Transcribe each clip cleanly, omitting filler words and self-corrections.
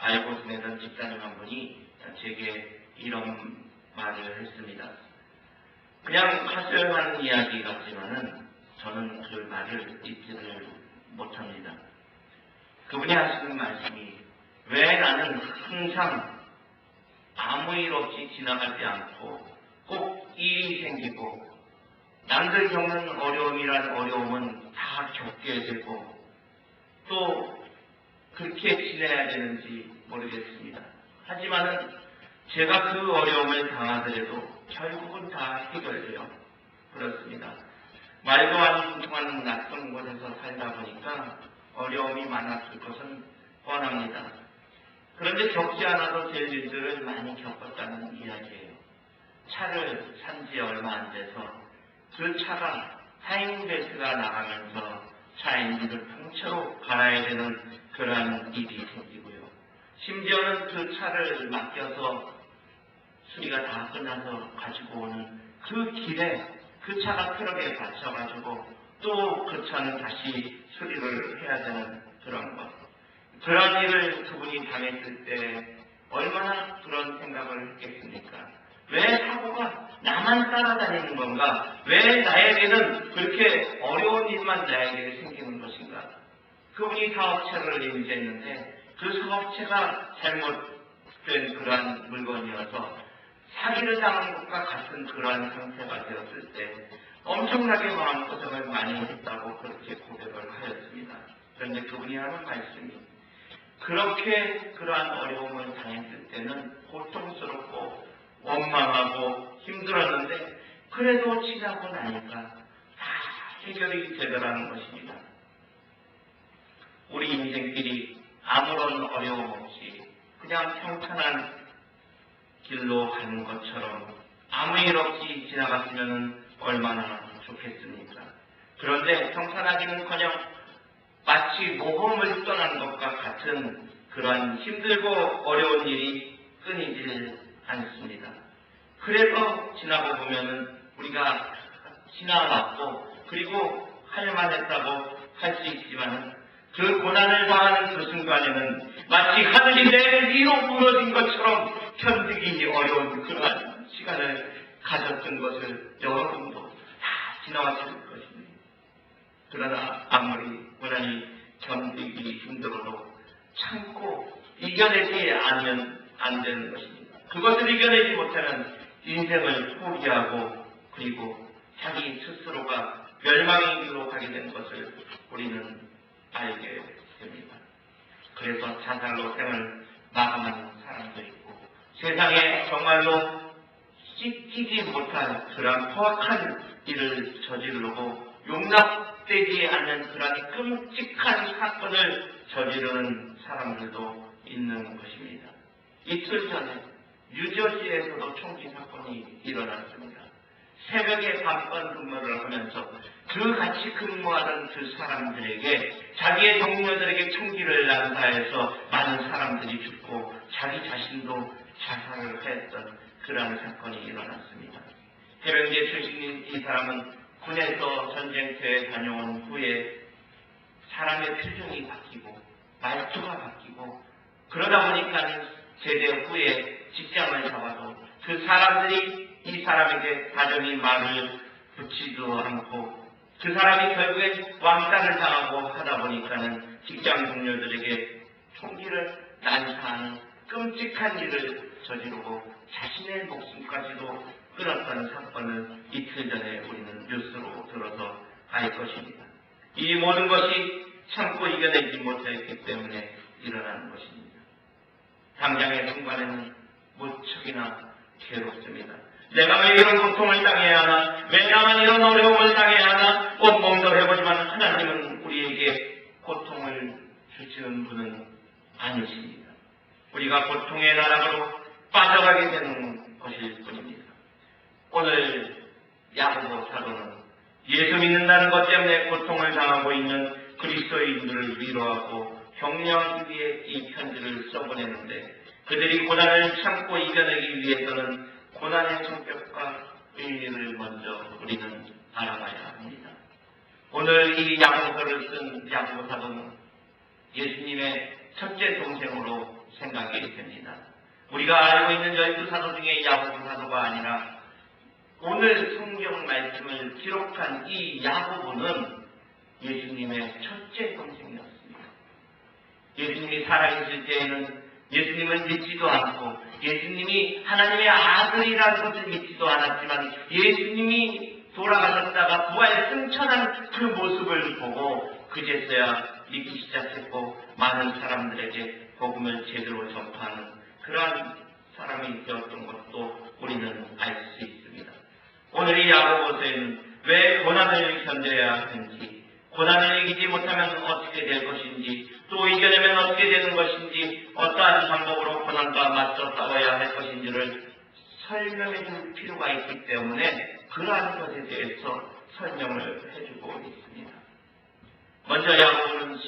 알고 지내던 집사님 한 분이 제게 이런 말을 했습니다. 그냥 카주얼한 이야기 같지만은 저는 그 말을 잊지를 못합니다. 그분이 하시는 말씀이 왜 나는 항상 아무 일 없이 지나가지 않고 꼭 일이 생기고 남들 겪는 어려움이란 어려움은 다 겪게 되고 또 그렇게 지내야 되는지 모르겠습니다. 하지만은 제가 그 어려움을 당하더라도 결국은 다 해결돼요. 그렇습니다. 말도 안 통하는 낯선 곳에서 살다 보니까 어려움이 많았을 것은 뻔합니다. 그런데 겪지 않아도 될 일들을 많이 겪었다는 이야기예요. 차를 산 지 얼마 안 돼서 그 차가 타이밍벨트가 나가면서 차 엔진을 통째로 갈아야 되는 그러한 일이 생기고요. 심지어는 그 차를 맡겨서 수리가 다 끝나서 가지고 오는 그 길에 그 차가 트럭에 받쳐가지고 또 그 차는 다시 수리를 해야 되는 그런 것. 그런 일을 그분이 당했을 때 얼마나 그런 생각을 했겠습니까? 왜 사고가 나만 따라다니는 건가? 왜 나에게는 그렇게 어려운 일만 나에게 생기는 것인가? 그분이 사업체를 인수했는데 그 사업체가 잘못된 그러한 물건이어서 사기를 당한 것과 같은 그러한 상태가 되었을 때 엄청나게 마음고생을 많이 했다고 그렇게 고백을 하였습니다. 그런데 그분이 하는 말씀이 그렇게 그러한 어려움을 당했을 때는 고통스럽고 원망하고 힘들었는데 그래도 지나고 나니까 다 해결이 되더라는 것입니다. 우리 인생길이 아무런 어려움 없이 그냥 평탄한 길로 가는 것처럼 아무 일 없이 지나갔으면 얼마나 좋겠습니까? 그런데 평탄하기는커녕 마치 모험을 떠난 것과 같은 그러한 힘들고 어려운 일이 끊이질 않습니다. 그래서 지나고 보면은 우리가 지나갔고 그리고 할만했다고 할 수 있지만 그 고난을 당하는 그 순간에는 마치 하늘이 내 위로 무너진 것처럼 견디기 어려운 그러한 시간을 가졌던 것을 여러분도 다 지나왔을 것입니다. 그러나 아무리 고난이 견디기 힘들어도 참고 이겨내지 않으면 안 되는 것입니다. 그것을 이겨내지 못하는 인생을 포기하고 그리고 자기 스스로가 멸망의 길로 가게 된 것을 우리는 알게 됩니다. 그래서 자살로 생을 마감하는 사람도 있고 세상에 정말로 씻기지 못한 그런 포악한 일을 저지르고 용납되지 않는 그런 끔찍한 사건을 저지르는 사람들도 있는 것입니다. 이틀 전에 뉴저지에서도 총기 사건이 일어났습니다. 새벽에 밤번 근무를 하면서 그 같이 근무하던 그 사람들에게 자기의 동료들에게 총기를 난사해서 많은 사람들이 죽고 자기 자신도 자살을 했던 그러한 사건이 일어났습니다. 해병대 출신인 이 사람은 군에서 전쟁터에 다녀온 후에 사람의 표정이 바뀌고 말투가 바뀌고 그러다 보니까 제대 후에 직장을 잡아도 그 사람들이 이 사람에게 다정히 말을 붙이지도 않고 그 사람이 결국엔 왕따를 당하고 하다 보니까는 직장 동료들에게 총기를 난사하는 끔찍한 일을 저지르고 자신의 목숨까지도 끊었던 사건을 이틀 전에 우리는 뉴스로 들어서 알 것입니다. 이 모든 것이 참고 이겨내지 못했기 때문에 일어나는 것입니다. 당장의 순간에는 무척이나 괴롭습니다. 내가 왜 이런 고통을 당해야 하나? 왜 나만 이런 어려움을 당해야 하나? 온몸도 해보지만 하나님은 우리에게 고통을 주시는 분은 아니십니다. 우리가 고통의 나락으로 빠져가게 되는 것일 뿐입니다. 오늘 야고보 사도는 예수 믿는다는 것 때문에 고통을 당하고 있는 그리스도인들을 위로하고 격려하기 위해 이 편지를 써보내는데 그들이 고난을 참고 이겨내기 위해서는 고난의 성격과 의미를 먼저 우리는 알아봐야 합니다. 오늘 이 야고보서를 쓴 야고보 사도는 예수님의 첫째 동생으로 생각이 됩니다. 우리가 알고 있는 열두 사도 중에 야고보 사도가 아니라 오늘 성경 말씀을 기록한 이 야고보는 예수님의 첫째 동생이었습니다. 예수님이 살아계실 때에는 예수님을 믿지도 않고 예수님이 하나님의 아들이라는 것을 믿지도 않았지만 예수님이 돌아가셨다가 부활 승천한 그 모습을 보고 그제서야 믿기 시작했고 많은 사람들에게 복음을 제대로 전파하는 그러한 사람이 되었던 것도 우리는 알 수 있습니다. 오늘 이 야고보서에는 왜 고난을 견뎌야 하는지, 고난을 이기지 못하면 어떻게 될 것인지, 또 이겨내면 어떻게 되는 것인지, 어떠한 방법으로 고난과 맞서 싸워야 할 것인지를 설명해 줄 필요가 있기 때문에 그러한 것에 대해서 설명을 해주고 있습니다. 먼저 야고보는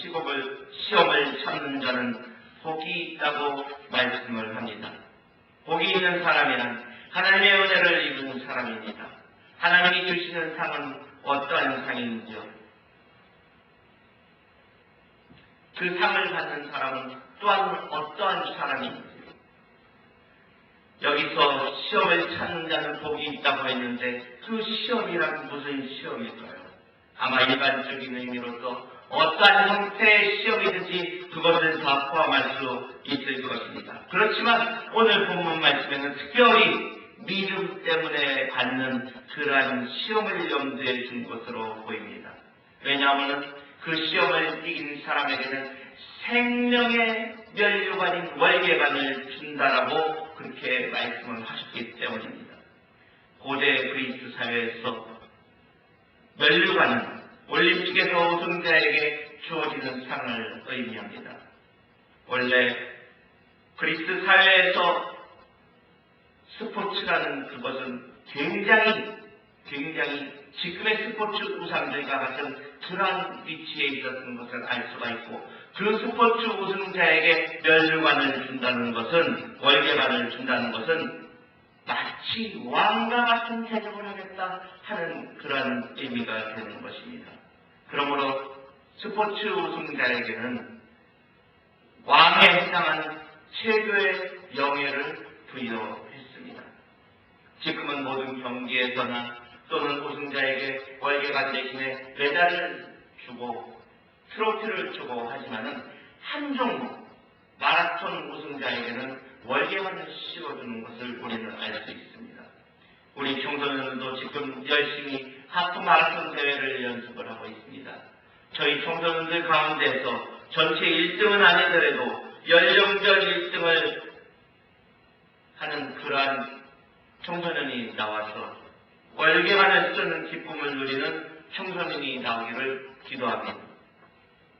시험을 참는 자는 복이 있다고 말씀을 합니다. 복이 있는 사람이란 하나님의 은혜를 입은 사람입니다. 하나님이 주시는 상은 어떠한 상인지요? 그 상을 받는 사람은 또한 어떠한 사람인지요? 여기서 시험을 찾는 자는 복이 있다고 했는데 그 시험이란 무슨 시험일까요? 아마 일반적인 의미로서 어떠한 형태의 시험이든지 그것을 다 포함할 수 있을 것입니다. 그렇지만 오늘 본문 말씀에는 특별히 믿음 때문에 받는 그러한 시험을 염두에 준 것으로 보입니다. 왜냐하면 그 시험을 이긴 사람에게는 생명의 면류관인 월계관을 준다라고 그렇게 말씀을 하셨기 때문입니다. 고대 그리스 사회에서 면류관은 올림픽에서 우승자에게 주어지는 상을 의미합니다. 원래 그리스 사회에서 스포츠라는 그것은 굉장히 지금의 스포츠 우상들과 같은 그러한 위치에 있었던 것을 알 수가 있고 그 스포츠 우승자에게 면류관을 준다는 것은 월계관을 준다는 것은 마치 왕과 같은 대접을 하겠다 하는 그런 의미가 되는 것입니다. 그러므로 스포츠 우승자에게는 왕에 해당하는 최고의 영예를 부여했습니다. 지금은 모든 경기에서나 또는 우승자에게 월계관 대신에 메달을 주고 트로피를 주고 하지만은 한 종목 마라톤 우승자에게는 월계관을 씌워주는 것을 우리는 알 수 있습니다. 우리 청소년들도 지금 열심히 하프 마라톤 대회를 연습을 하고 있습니다. 저희 청소년들 가운데서 전체 1등은 아니더라도 연령별 1등을 하는 그러한 청소년이 나와서 월계관을 쓰는 기쁨을 누리는 청소년이 나오기를 기도합니다.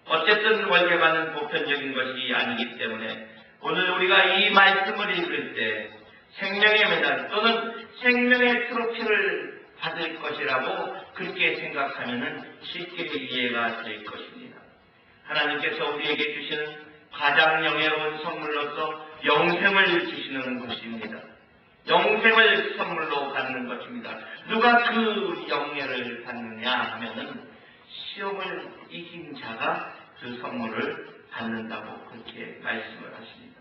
어쨌든 월계관은 보편적인 것이 아니기 때문에 오늘 우리가 이 말씀을 읽을 때 생명의 메달 또는 생명의 트로피를 받을 것이라고 그렇게 생각하면 쉽게 이해가 될 것입니다. 하나님께서 우리에게 주시는 가장 영예로운 선물로서 영생을 주시는 것입니다. 영생을 선물로 받는 것입니다. 누가 그 영예를 받느냐 하면은 시험을 이긴 자가 그 선물을 받는다고 그렇게 말씀을 하십니다.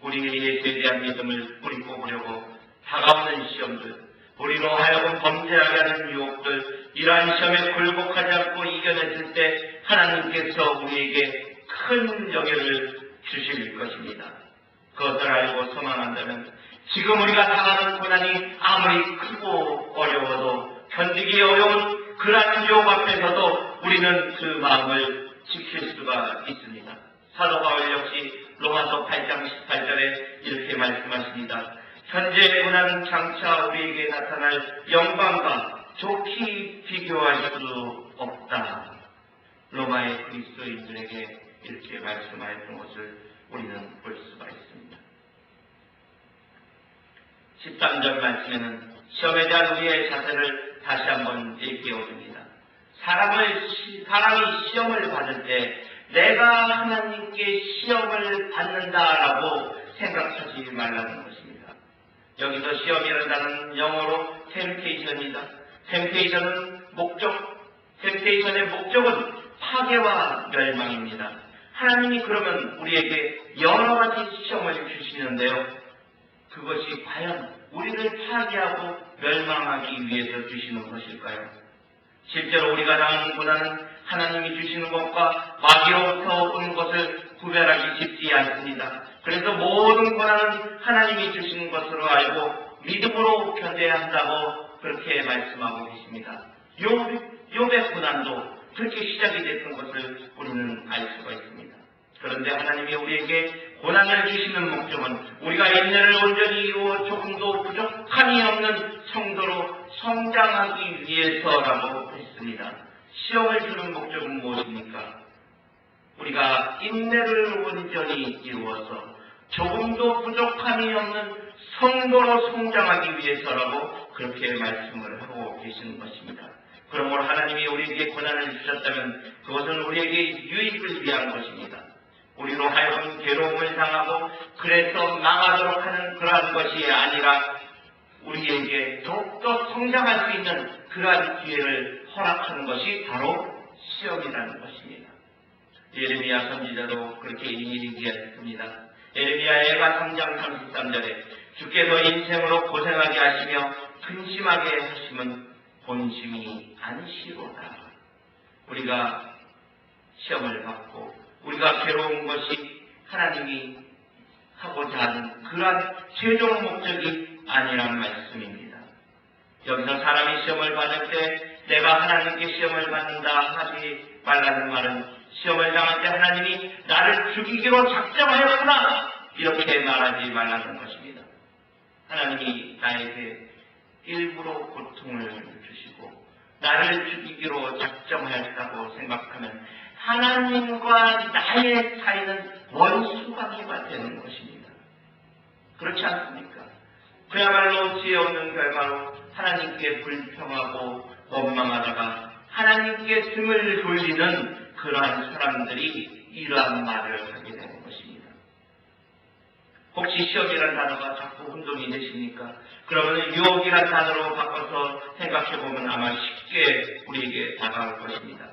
우리의 예수에 대한 믿음을 뿌리뽑으려고 다가오는 시험들, 우리로 하여금 범죄하게 하는 유혹들, 이러한 시험에 굴복하지 않고 이겨냈을 때 하나님께서 우리에게 큰 영예를 주실 것입니다. 그것을 알고 소망한다면 지금 우리가 당하는 고난이 아무리 크고 어려워도 견디기 어려운 그러한 유혹 앞에서도 우리는 그 마음을 지킬 수가 있습니다. 사도 바울 역시 로마서 8장 18절에 이렇게 말씀하십니다. 현재의 고난은 장차 우리에게 나타날 영광과 좋게 비교할 수 없다. 로마의 그리스도인들에게 이렇게 말씀하였던 것을 우리는 볼 수가 있습니다. 13절 말씀에는 시험에 대한 우리의 자세를 다시 한번 일깨워줍니다. 사람이 시험을 받을 때 내가 하나님께 시험을 받는다라고 생각하지 말라는 것입니다. 여기서 시험이라는 단어는 영어로 템테이션이다. 템테이션의 목적은 파괴와 멸망입니다. 하나님이 그러면 우리에게 여러 가지 시험을 주시는데요. 그것이 과연 우리를 파괴하고 멸망하기 위해서 주시는 것일까요? 실제로 우리가 당하는 고난은 하나님이 주시는 것과 마귀로부터 오는 것을 구별하기 쉽지 않습니다. 그래서 모든 고난은 하나님이 주시는 것으로 알고 믿음으로 견뎌야 한다고 그렇게 말씀하고 계십니다. 욥의 고난도 그렇게 시작이 됐던 것을 우리는 알 수가 있습니다. 그런데 하나님이 우리에게 고난을 주시는 목적은 우리가 인내를 온전히 이루어 조금도 부족함이 없는 성도로 성장하기 위해서라고 했습니다. 시험을 주는 목적은 무엇입니까? 우리가 인내를 온전히 이루어서 조금도 부족함이 없는 성도로 성장하기 위해서라고 그렇게 말씀을 하고 계시는 것입니다. 그러므로 하나님이 우리에게 고난을 주셨다면 그것은 우리에게 유익을 위한 것입니다. 우리로 하여금 괴로움을 당하고 그래서 망하도록 하는 그러한 것이 아니라 우리에게 더욱더 성장할 수 있는 그러한 기회를 허락하는 것이 바로 시험이라는 것입니다. 예레미야 선지자도 그렇게 얘기했습니다. 예레미야의 3장 33절에 주께서 인생으로 고생하게 하시며 근심하게 하심은 본심이 아니시로다. 우리가 시험을 받고 우리가 괴로운 것이 하나님이 하고자 하는 그러한 최종 목적이 아니란 말씀입니다. 여기서 사람이 시험을 받을 때 내가 하나님께 시험을 받는다 하지 말라는 말은 시험을 당할 때 하나님이 나를 죽이기로 작정하였구나 이렇게 말하지 말라는 것입니다. 하나님이 나에게 일부러 고통을 주시고 나를 죽이기로 작정하였다고 생각하면 하나님과 나의 사이는 원수관계가 되는 것입니다. 그렇지 않습니까? 그야말로 지혜 없는 결과로 하나님께 불평하고 원망하다가 하나님께 등을 돌리는 그러한 사람들이 이러한 말을 하게 되는 것입니다. 혹시 시험이라는 단어가 자꾸 혼동이 되십니까? 그러면 유혹이라는 단어로 바꿔서 생각해보면 아마 쉽게 우리에게 다가올 것입니다.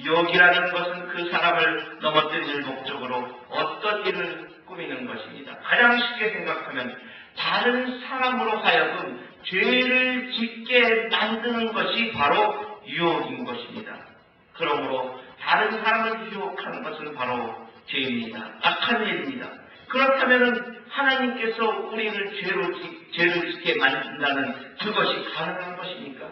유혹이라는 것은 그 사람을 넘어뜨릴 목적으로 어떤 일을 꾸미는 것입니다. 가장 쉽게 생각하면 다른 사람으로 하여금 죄를 짓게 만드는 것이 바로 유혹인 것입니다. 그러므로 다른 사람을 유혹하는 것은 바로 죄입니다. 악한 일입니다. 그렇다면 하나님께서 우리를 죄를 짓게 만든다는 그것이 가능한 것입니까?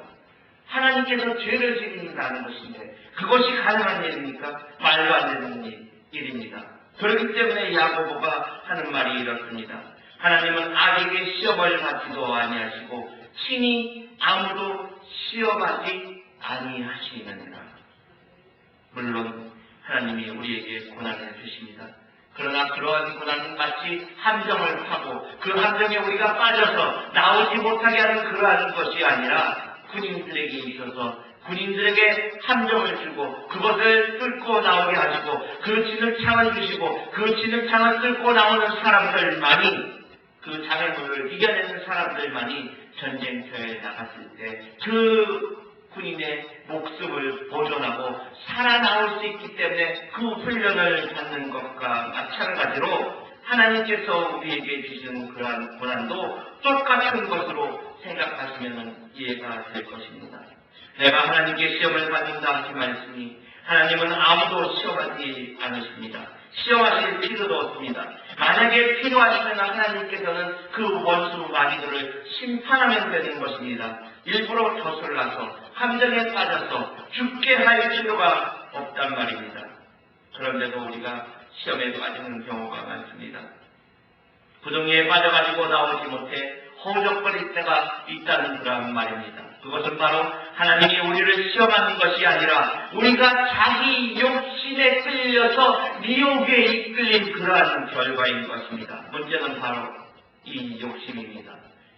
하나님께서 죄를 짓는다는 것인데 그것이 가능한 일입니까? 말도 안 되는 일입니다. 그렇기 때문에 야고보가 하는 말이 이렇습니다. 하나님은 악에게 시험을 받지도 아니하시고 친히 아무도 시험하지 아니하시느니라. 물론 하나님이 우리에게 고난을 주십니다. 그러나 그러한 고난은 마치 함정을 파고 그 함정에 우리가 빠져서 나오지 못하게 하는 그러한 것이 아니라 군인들에게 있어서 군인들에게 함정을 주고 그것을 뚫고 나오게 하시고 그 진흙창을 주시고 그 진흙창을 뚫고 나오는 사람들만이 그 장애물을 이겨내는 사람들만이 전쟁터에 나갔을 때 그 군인의 목숨을 보존하고 살아나올 수 있기 때문에 그 훈련을 받는 것과 마찬가지로 하나님께서 우리에게 주시는 그러한 고난도 똑같은 것으로 생각하시면 이해가 될 것입니다. 내가 하나님께 시험을 받는다 하지 말씀이 하나님은 아무도 시험하지 않으십니다. 시험하실 필요도 없습니다. 만약에 필요하시면 하나님께서는 그 원수 마귀들을 심판하면 되는 것입니다. 일부러 거슬러서 함정에 빠져서 죽게 할 필요가 없단 말입니다. 그런데도 우리가 시험에 빠지는 경우가 많습니다. 구덩이에 빠져가지고 나오지 못해 허우적거릴 때가 있다는 그런 말입니다. 그것은 바로 하나님이 우리를 시험하는 것이 아니라 우리가 자기 욕심에 끌려서 미혹에 이끌린 그러한 결과인 것입니다. 문제는 바로 이 욕심입니다.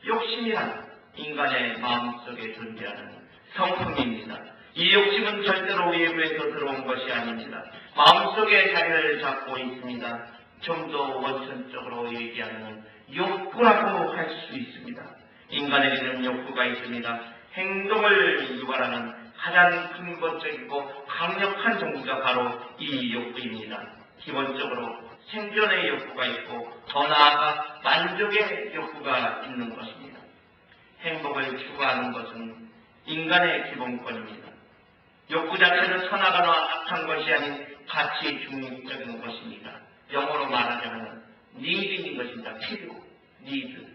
욕심이란 인간의 마음속에 존재하는 성품입니다. 이 욕심은 절대로 외부에서 들어온 것이 아닙니다. 마음속에 자리를 잡고 있습니다. 좀 더 원천적으로 얘기하면 욕구라고 할 수 있습니다. 인간에게는 욕구가 있습니다. 행동을 유발하는 가장 근본적이고 강력한 동기가 바로 이 욕구입니다. 기본적으로 생존의 욕구가 있고 더 나아가 만족의 욕구가 있는 것입니다. 행복을 추구하는 것은 인간의 기본권입니다. 욕구 자체는 선하거나 악한 것이 아닌 가치 중립적인 것입니다. 영어로 말하자면 need인 것입니다. 필요, need.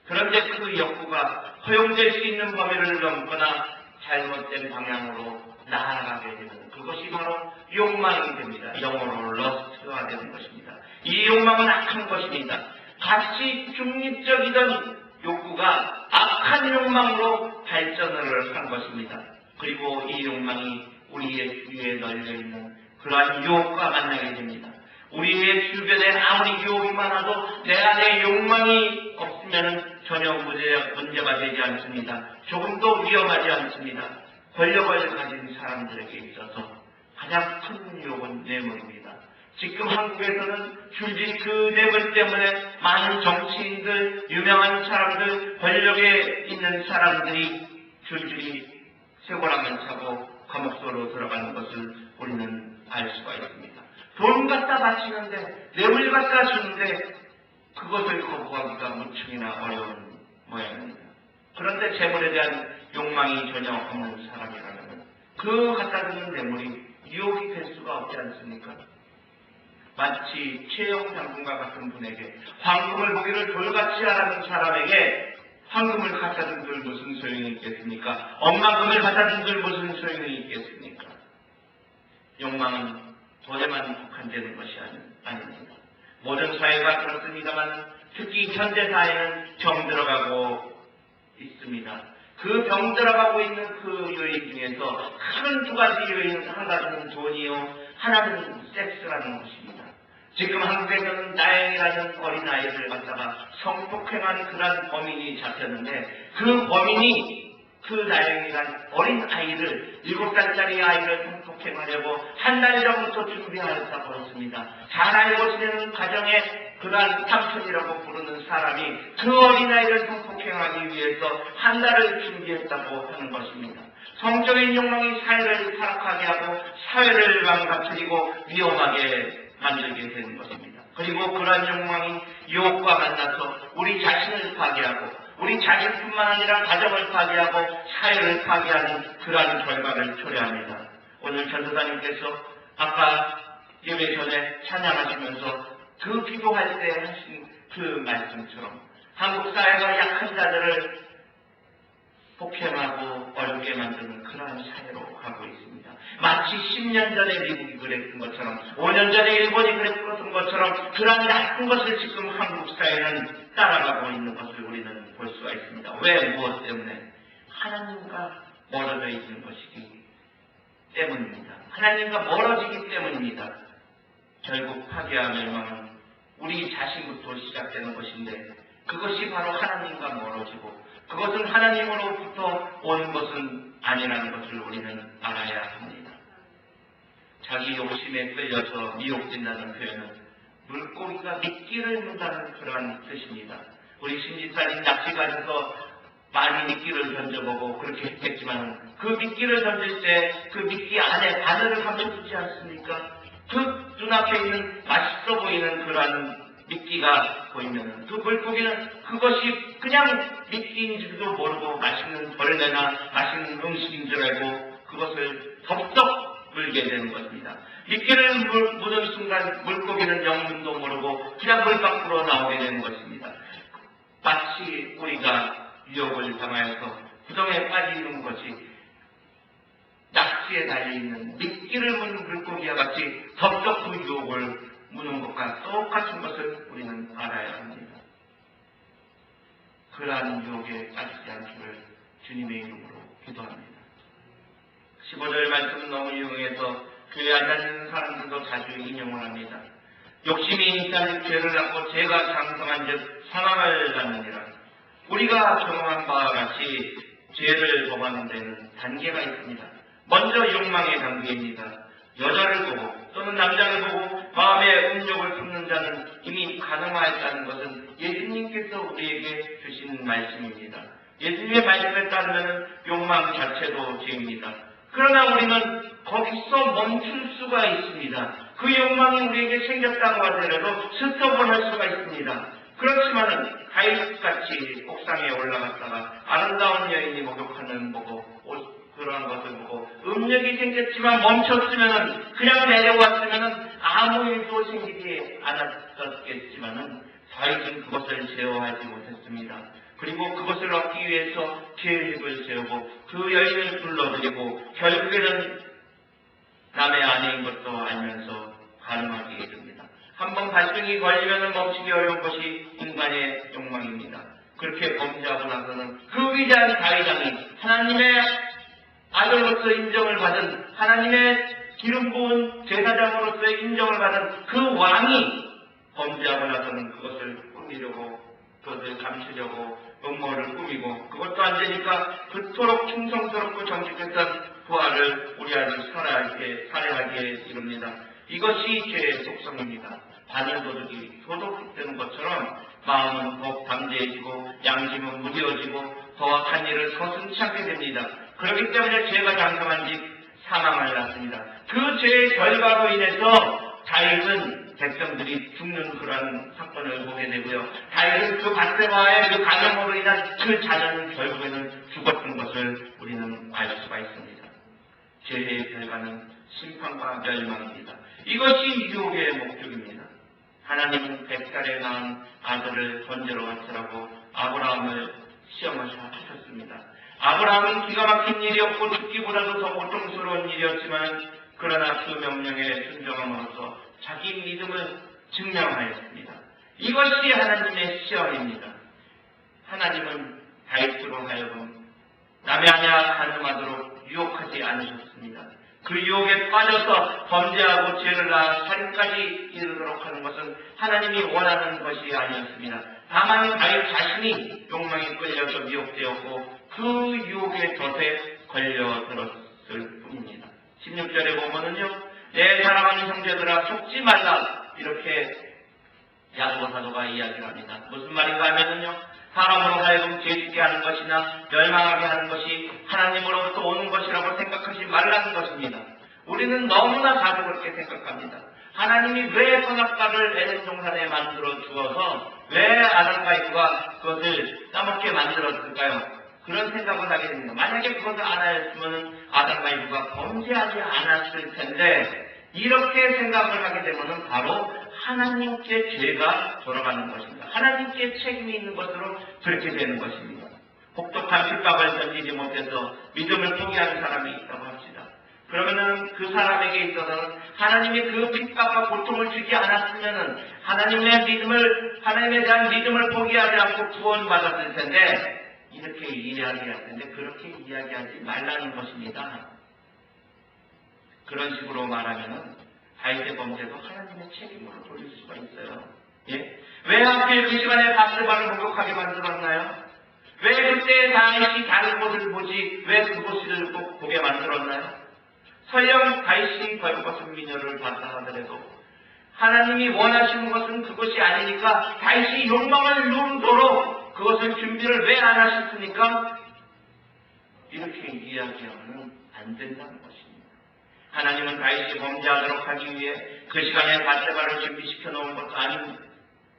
그런데 그 욕구가 허용될 수 있는 범위를 넘거나 잘못된 방향으로 나아가게 되는 그것이 바로 욕망이 됩니다. 영어로 lust가 되는 것입니다. 이 욕망은 악한 것입니다. 가치 중립적이던 욕구가 악한 욕망으로 발전을 한 것입니다. 그리고 이 욕망이 우리의 주위에 널려있는 그러한 유혹과 만나게 됩니다. 우리의 주변에 아무리 유혹이 많아도 내 안에 욕망이 없으면 전혀 문제가 되지 않습니다. 조금도 위험하지 않습니다. 권력을 가진 사람들에게 있어서 가장 큰 유혹은 뇌물입니다. 지금 한국에서는 줄진 그 뇌물 때문에 많은 정치인들, 유명한 사람들, 권력에 있는 사람들이 줄줄이 쇠고랑을 차고 감옥소로 들어가는 것을 우리는 알 수가 있습니다. 돈 갖다 바치는데, 뇌물 갖다 주는데 그것을 거부하기가 무척이나 어려운 모양입니다. 그런데 재물에 대한 욕망이 전혀 없는 사람이라면 그 갖다 주는 뇌물이 유혹이 될 수가 없지 않습니까? 마치 최영 장군과 같은 분에게 황금을 보기를 돌같이 하라는 사람에게 황금을 갖다 준들 무슨 소용이 있겠습니까? 엄마금을 갖다 준들 무슨 소용이 있겠습니까? 욕망은 돈에만 국한되는 것이 아닙니다. 모든 사회가 그렇습니다만 특히 현대 사회는 병들어가고 있습니다. 그 병들어가고 있는 그 요인 중에서 큰 두 가지 요인, 한 가지는 돈이요, 하나는 섹스라는 것입니다. 지금 한국에서는 나영이라는 어린아이를 갖다가 성폭행한 그런 범인이 잡혔는데 그 범인이 그 나영이라는 어린아이를 7살짜리 아이를 성폭행하려고 한 달 전부터 준비하였다고 했습니다. 잘 알고 지내는 가정의 그러한 삼촌이라고 부르는 사람이 그 어린아이를 성폭행하기 위해서 한 달을 준비했다고 하는 것입니다. 성적인 욕망이 사회를 타락하게 하고 사회를 망가뜨리고 위험하게 만들게 되는 것입니다. 그리고 그러한 욕망이 유혹과 만나서 우리 자신을 파괴하고 우리 자신뿐만 아니라 가정을 파괴하고 사회를 파괴하는 그러한 결과를 초래합니다. 오늘 전도사님께서 아까 예배 전에 찬양하시면서 그 기도할 때 하신 그 말씀처럼 한국 사회가 약한 자들을 폭행하고 어렵게 만드는 그러한 사회로 가고 있습니다. 마치 10년 전에 미국이 그랬던 것처럼 5년 전에 일본이 그랬던 것처럼 그러한 나쁜 것을 지금 한국 사회는 따라가고 있는 것을 우리는 볼 수가 있습니다. 왜? 무엇 때문에? 하나님과 멀어져 있는 것이기 때문입니다. 하나님과 멀어지기 때문입니다. 결국 파괴와 멸망은 우리 자신부터 시작되는 것인데 그것이 바로 하나님과 멀어지고 그것은 하나님으로부터 온 것은 아니라는 것을 우리는 알아야 합니다. 자기 욕심에 끌려서 미혹된다는 표현은 물고기가 미끼를 문다는 그러한 뜻입니다. 우리 신지사님 낚시 가셔서 많이 미끼를 던져보고 그렇게 했겠지만 그 미끼를 던질 때 그 미끼 안에 바늘을 감춰두지 않습니까? 그 눈앞에 있는 맛있어 보이는 그러한 미끼가 보이면 그 물고기는 그것이 그냥 미끼인지도 모르고 맛있는 벌레나 맛있는 음식인 줄 알고 그것을 덥석 물게 되는 것입니다. 미끼를 무는 순간 물고기는 영문도 모르고 그냥 물 밖으로 나오게 되는 것입니다. 마치 우리가 유혹을 당하여서 구덩이에 빠지는 것이 낚시에 달려있는 미끼를 무는 물고기와 같이 덥석 그 유혹을 무는 것과 똑같은 것을 우리는 알아야 합니다. 그러한 유혹에 빠지지 않기를 주님의 이름으로 기도합니다. 15절 말씀은 너무 유용해서 교회에 앉아있는 사람들도 자주 인용을 합니다. 욕심이 인자는 죄를 낳고 죄가 장성한 즉 사망을 낳느니라. 우리가 경험한 바와 같이 죄를 범하는 데는 단계가 있습니다. 먼저 욕망의 단계입니다. 여자를 보고 또는 남자를 보고 마음의 음욕을 품는 자는 이미 가늠하였다는 것은 예수님께서 우리에게 주신 말씀입니다. 예수님의 말씀에 따르면 욕망 자체도 죄입니다. 그러나 우리는 거기서 멈출 수가 있습니다. 그 욕망이 우리에게 생겼다고 하더라도 스톱을 할 수가 있습니다. 그렇지만은 다윗같이 옥상에 올라갔다가 아름다운 여인이 목욕하는 보고 그러한 것을 보고 음력이 생겼지만 멈췄으면은 그냥 내려왔으면은 아무 일도 생기지 않았었겠지만은 다윗은 그것을 제어하지 못했습니다. 그리고 그것을 얻기 위해서 계획을 세우고 그 여인을 불러들이고 결국에는 남의 아내인 것도 알면서 가늠하게 됩니다. 한번 갈등이 걸리면 멈추기 어려운 것이 인간의 욕망입니다. 그렇게 범죄하고 나서는 그 위대한 다윗왕이 하나님의 아들로서 인정을 받은 하나님의 기름 부은 제사장으로서의 인정을 받은 그 왕이 범죄하고 나서는 그것을 꾸미려고 그것을 감추려고 음모를 꾸미고 그것도 안 되니까 그토록 충성스럽고 정직했던 부하를 우리 아들 살해하게 이릅니다. 이것이 죄의 속성입니다. 바늘도둑이 도둑되는 것처럼 마음은 더욱 담대해지고 양심은 무뎌지고 더욱 한 일을 서슴지 않게 됩니다. 그렇기 때문에 죄가 장성한 집 사망을 낳습니다. 그 죄의 결과로 인해서 다윗은 백성들이 죽는 그런 사건을 보게 되고요. 다윗은 그 밧세바와의 그 가정으로 인한 그 자녀는 결국에는 죽었던 것을 우리는 알 수가 있습니다. 죄의 결과는 심판과 멸망입니다. 이것이 유혹의 목적입니다. 하나님은 100살에 낳은 아들을 번제로 바치라고 아브라함을 시험을 하셨습니다. 아브라함은 기가 막힌 일이었고 죽기보다도 더 고통스러운 일이었지만 그러나 그 명령에 순종함으로써 자기 믿음을 증명하였습니다. 이것이 하나님의 시험입니다. 하나님은 다윗으로 하여금 남의 아내 가늠하도록 유혹하지 않으셨습니다. 그 유혹에 빠져서 범죄하고 죄를 낳아 살인까지 이르도록 하는 것은 하나님이 원하는 것이 아니었습니다. 다만 다윗 자신이 욕망에 끌려서 미혹되었고 그 유혹의 덫에 걸려들었을 뿐입니다. 16절에 보면은요, 내 사랑하는 형제들아 속지 말라 이렇게 야고보 사도가 이야기를 합니다. 무슨 말인가 하면은요, 사람으로 하여금 죄짓게 하는 것이나 멸망하게 하는 것이 하나님으로부터 오는 것이라고 생각하지 말라는 것입니다. 우리는 너무나 다들 그렇게 생각합니다. 하나님이 왜 선악과를 에덴 동산에 만들어 주어서 왜 아담과 이브가 그것을 따먹게 만들었을까요? 그런 생각을 하게 됩니다. 만약에 그것을 안 하였으면 아담과 이브가 범죄하지 않았을 텐데 이렇게 생각을 하게 되면 바로 하나님께 죄가 돌아가는 것입니다. 하나님께 책임이 있는 것으로 그렇게 되는 것입니다. 혹독한 핍박을 견디지 못해서 믿음을 포기하는 사람이 있다고 합시다. 그러면은 그 사람에게 있어서는 하나님이 그 핍박과 고통을 주지 않았으면은 하나님에 대한 믿음을 포기하지 않고 구원받았을 텐데 이렇게 이야기할 텐데 그렇게 이야기하지 말라는 것입니다. 그런 식으로 말하면은 다윗의 범죄도 하나님의 책임으로 돌릴 수가 있어요. 예? 왜 하필 그 시간에 밧세바를 목욕하게 만들었나요? 왜 그때 다윗이 다른 곳을 보지 왜 그곳을 꼭 보게 만들었나요? 설령 다윗이 벌거벗은 미녀를 봤다 하더라도 하나님이 원하시는 것은 그것이 아니니까 다윗이 욕망을 누르도록 그것을 준비를 왜 안 하셨습니까? 이렇게 이야기하면 안 된다는 것입니다. 하나님은 다윗이 범죄하도록 하기 위해 그 시간에 밧세바를 준비시켜 놓은 것도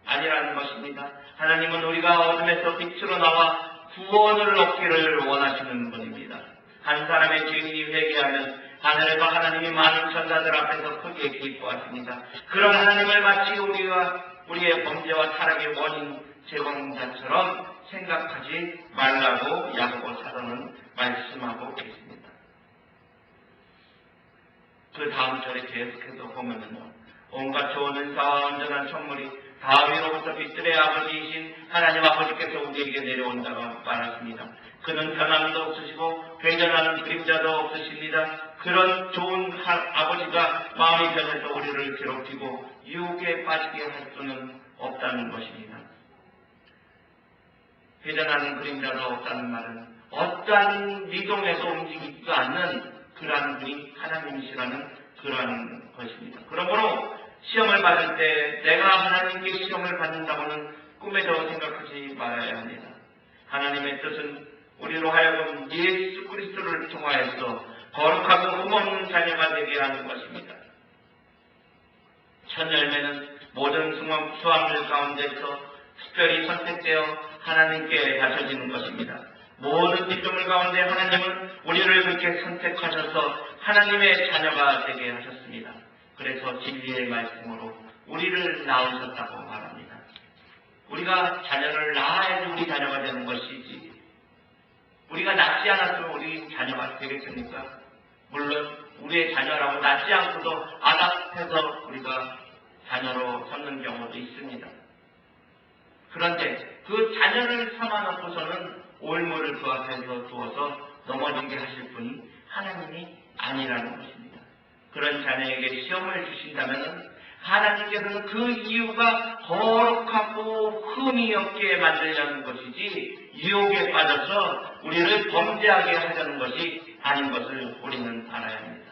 아니라는 것입니다. 하나님은 우리가 어둠에서 빛으로 나와 구원을 얻기를 원하시는 분입니다. 한 사람의 죄인이 회개하면 하늘에서 하나님이 많은 천사들 앞에서 크게 기뻐하십니다. 그런 하나님을 마치 우리의 범죄와 타락의 원인 제공자처럼 생각하지 말라고 야고보 사도는 말씀하고 계십니다. 그 다음 절에 계속해서 보면은요, 온갖 좋은 은사와 온전한 선물이 다위로부터 빛들의 아버지이신 하나님 아버지께서 우리에게 내려온다고 말하십니다. 그는 변함도 없으시고 회전하는 그림자도 없으십니다. 그런 좋은 아버지가 마음이 변해서 우리를 괴롭히고 유혹에 빠지게 할 수는 없다는 것입니다. 회전하는 그림자도 없다는 말은 어떠한 미동에서 움직이지도 않는 그러한 분이 하나님이시라는 그러한 것입니다. 그러므로 시험을 받을 때 내가 하나님께 시험을 받는다고는 꿈에도 생각하지 말아야 합니다. 하나님의 뜻은 우리로 하여금 예수 그리스도를 통하여서 거룩하고 흠없는 자녀가 되게 하는 것입니다. 첫 열매는 모든 수확물 가운데서 특별히 선택되어 하나님께 바쳐지는 것입니다. 모든 뒷동물 가운데 하나님은 우리를 그렇게 선택하셔서 하나님의 자녀가 되게 하셨습니다. 그래서 진리의 말씀으로 우리를 낳으셨다고 말합니다. 우리가 자녀를 낳아야지 우리 자녀가 되는 것이지, 우리가 낳지 않았으면 우리 자녀가 되겠습니까? 물론 우리의 자녀라고 낳지 않고도 아답해서 우리가 자녀로 삼는 경우도 있습니다. 그런데 그 자녀를 삼아놓고서는 올무를 그 앞에서 두어서 넘어지게 하실 분이 하나님이 아니라는 것입니다. 그런 자녀에게 시험을 주신다면 하나님께서는 그 이유가 거룩하고 흠이 없게 만들려는 것이지 유혹에 빠져서 우리를 범죄하게 하려는 것이 아닌 것을 우리는 알아야 합니다.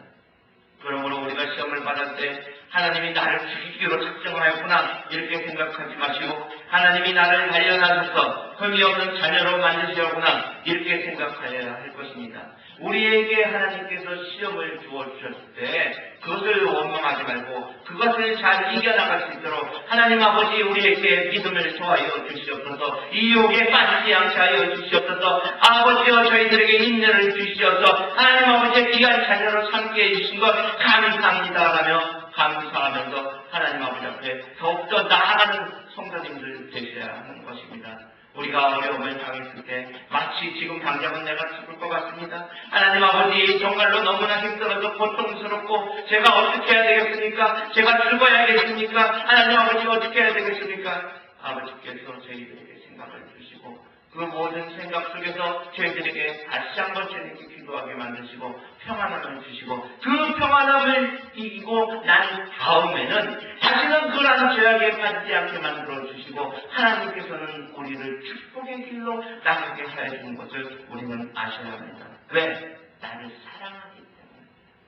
그러므로 우리가 시험을 받을 때 하나님이 나를 죽이기로 작정하였구나 이렇게 생각하지 마시고 하나님이 나를 단련하셔서 흠이 없는 자녀로 만드시려구나 이렇게 생각하여야 할 것입니다. 우리에게 하나님께서 시험을 주어주셨을 때 그것을 원망하지 말고 그것을 잘 이겨나갈 수 있도록 하나님 아버지 우리에게 믿음을 더하여 주시옵소서, 이 유혹에 빠지지 않게 하여 주시옵소서, 아버지여 저희들에게 인내를 주시어서 하나님 아버지의 귀한 자녀로 삼게 해주신 것 감사합니다라며 감사하면서 하나님 아버지 앞에 더욱더 나아가는 성도님들 되셔야 하는 것입니다. 우리가 어려움을 당했을 때 마치 지금 당장은 내가 죽을 것 같습니다. 하나님 아버지 정말로 너무나 힘들어서 고통스럽고 제가 어떻게 해야 되겠습니까? 제가 죽어야겠습니까? 하나님 아버지 어떻게 해야 되겠습니까? 아버지께서 저희들에게 생각을 주시고 그 모든 생각 속에서 저희들에게 다시 한번 저희에게 기도하게 만드시고 평안함을 주시고 그 평안함을 이기고 난 다음에는 다시는 그러한 죄악에 빠지지 않게 만들어 주시고 하나님께서는 우리를 축복의 길로 나가게 하여 주는 것을 우리는 아셔야 합니다. 왜? 나를 사랑하기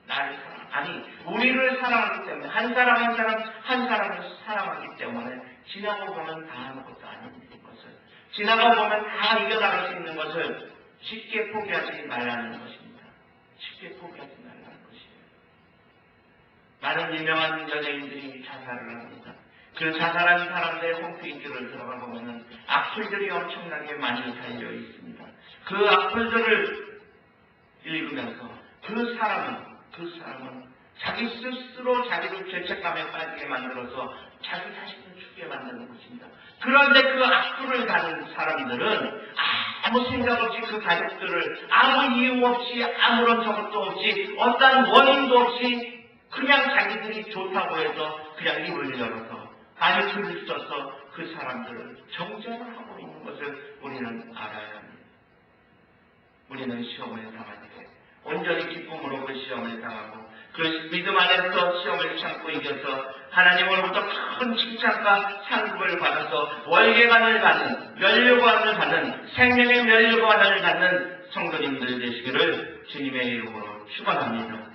때문에. 우리를 사랑하기 때문에 한 사람을 사랑하기 때문에 지나고 보면 다 아무것도 아닌 것을, 지나가 보면 다 이겨나갈 수 있는 것을 쉽게 포기하지 말라는 것입니다. 쉽게 포기하지 말라는 것이에요. 많은 유명한 연예인들이 자살을 합니다. 그 자살한 사람들의 홈페이지를 들어가 보면 악플들이 엄청나게 많이 달려 있습니다. 그 악플들을 읽으면서 그 사람은 자기 스스로 자기를 죄책감에 빠지게 만들어서 자기 자신을 죽게 만드는 것입니다. 그런데 그 악플을 다는 사람들은 아무 생각 없이 그 가족들을 아무 이유 없이 아무런 저것도 없이 어떤 원인도 없이 그냥 자기들이 좋다고 해서 그냥 입을 열어서 아니 글을 써서 그 사람들을 정죄를 하고 있는 것을 우리는 알아야 합니다. 우리는 시험을 당할 때 온전히 기쁨으로 그 시험을 당하고 그 믿음 안에서 시험을 참고 이겨서 하나님으로부터 큰 칭찬과 상급을 받아서 월계관을 받는, 면류관을 받는, 생명의 면류관을 받는 성도님들 되시기를 주님의 이름으로 축원합니다.